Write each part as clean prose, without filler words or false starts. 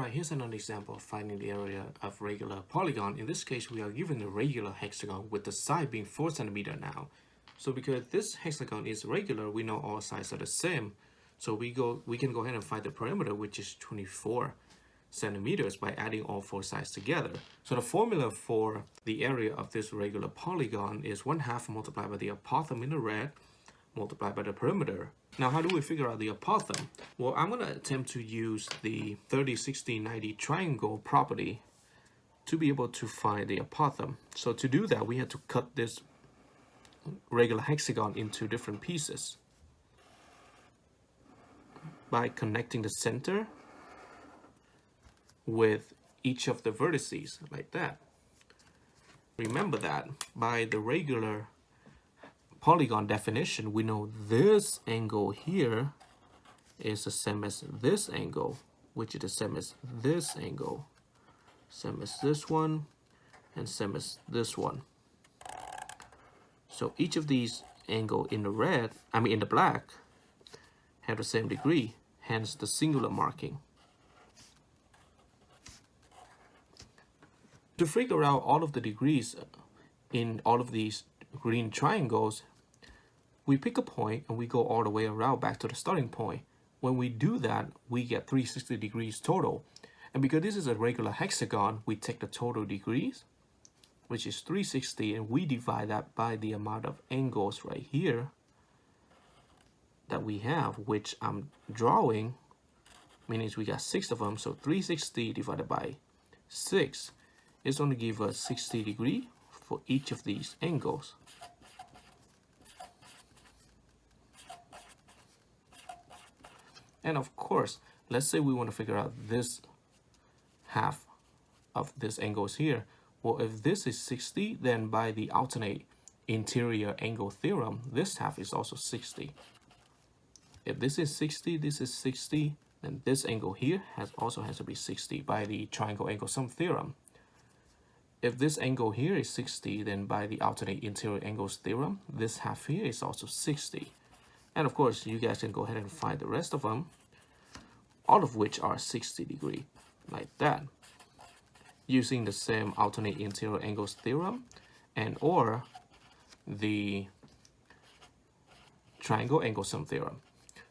Alright, here's another example of finding the area of regular polygon. In this case, we are given a regular hexagon with the side being 4 cm now. So because this hexagon is regular, we know all sides are the same. So we can go ahead and find the perimeter, which is 24 centimeters by adding all 4 sides together. So the formula for the area of this regular polygon is 1/2 multiplied by the apothem in the red multiplied by the perimeter. Now, how do we figure out the apothem? Well, I'm going to attempt to use the 30, 60, 90 triangle property to be able to find the apothem. So to do that, we had to cut this regular hexagon into different pieces by connecting the center with each of the vertices like that. Remember that by the regular polygon definition, we know this angle here is the same as this angle, which is the same as this angle, same as this one, and same as this one. So each of these angles in the black, have the same degree, hence the singular marking. To figure out all of the degrees in all of these green triangles, we pick a point and we go all the way around back to the starting point. When we do that, we get 360 degrees total. And because this is a regular hexagon, we take the total degrees, which is 360, and we divide that by the amount of angles right here that we have, which I'm drawing, meaning we got 6 of them. So 360 divided by 6 is going to give us 60 degrees for each of these angles. And of course, let's say we want to figure out this half of this angles here. Well, if this is 60, then by the alternate interior angle theorem, this half is also 60. If this is 60, this is 60, then this angle here also has to be 60 by the triangle angle sum theorem. If this angle here is 60, then by the alternate interior angles theorem, this half here is also 60. And of course, you guys can go ahead and find the rest of them, all of which are 60 degrees, like that, using the same alternate interior angles theorem and or the triangle angle sum theorem.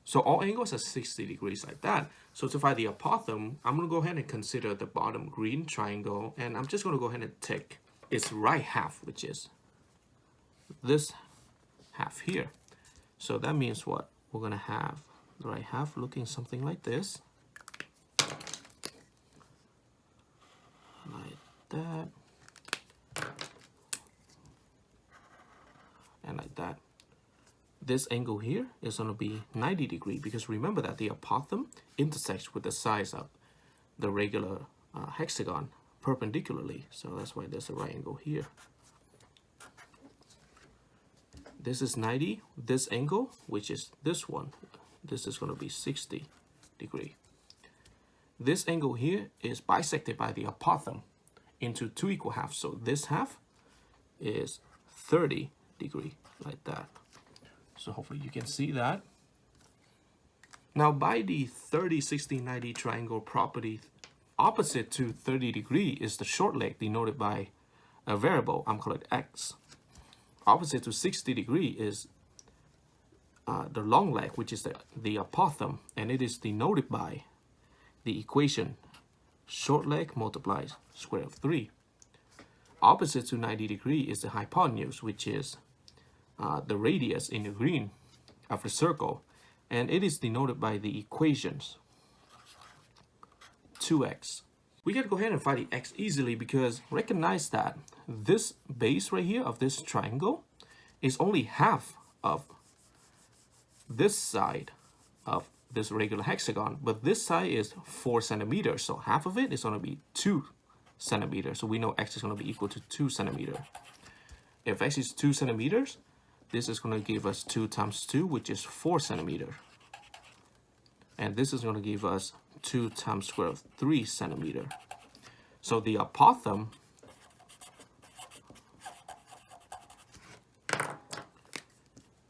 So all angles are 60 degrees like that. So to find the apothem, I'm going to go ahead and consider the bottom green triangle, and I'm just going to go ahead and take its right half, which is this half here. So that means what? We're going to have the right half looking something like this. Like that. And like that. This angle here is going to be 90 degrees because remember that the apothem intersects with the sides of the regular hexagon perpendicularly. So that's why there's a right angle here. This is 90. This angle, which is this one, this is going to be 60 degrees. This angle here is bisected by the apothem into 2 equal halves. So this half is 30 degrees like that. So hopefully you can see that. Now by the 30, 60, 90 triangle property, opposite to 30 degrees is the short leg denoted by a variable. I'm calling it x. Opposite to 60 degrees is the long leg, which is the apothem, and it is denoted by the equation short leg multiplies square root of 3. Opposite to 90 degrees is the hypotenuse, which is the radius in the green of the circle, and it is denoted by the equations 2x. We can go ahead and find the x easily because recognize that this base right here of this triangle is only half of this side of this regular hexagon, but this side is 4 centimeters, so half of it is going to be 2 centimeters. So we know x is going to be equal to 2 centimeters. If x is 2 centimeters, this is going to give us 2 times 2, which is 4 centimeters. And this is going to give us 2 times square root of 3 centimeters. So the apothem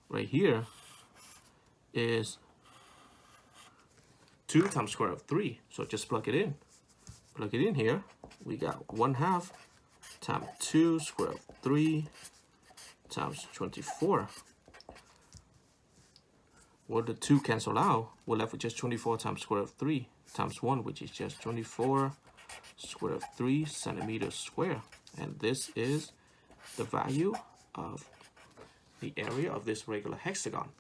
right here is 2 times square root of 3. So just plug it in. Plug it in here. We got 1/2 times 2 square root of 3 times 24. Well, the 2 cancel out. We're left with just 24 times square root of 3 times 1, which is just 24 square root of 3 centimeters square. And this is the value of the area of this regular hexagon.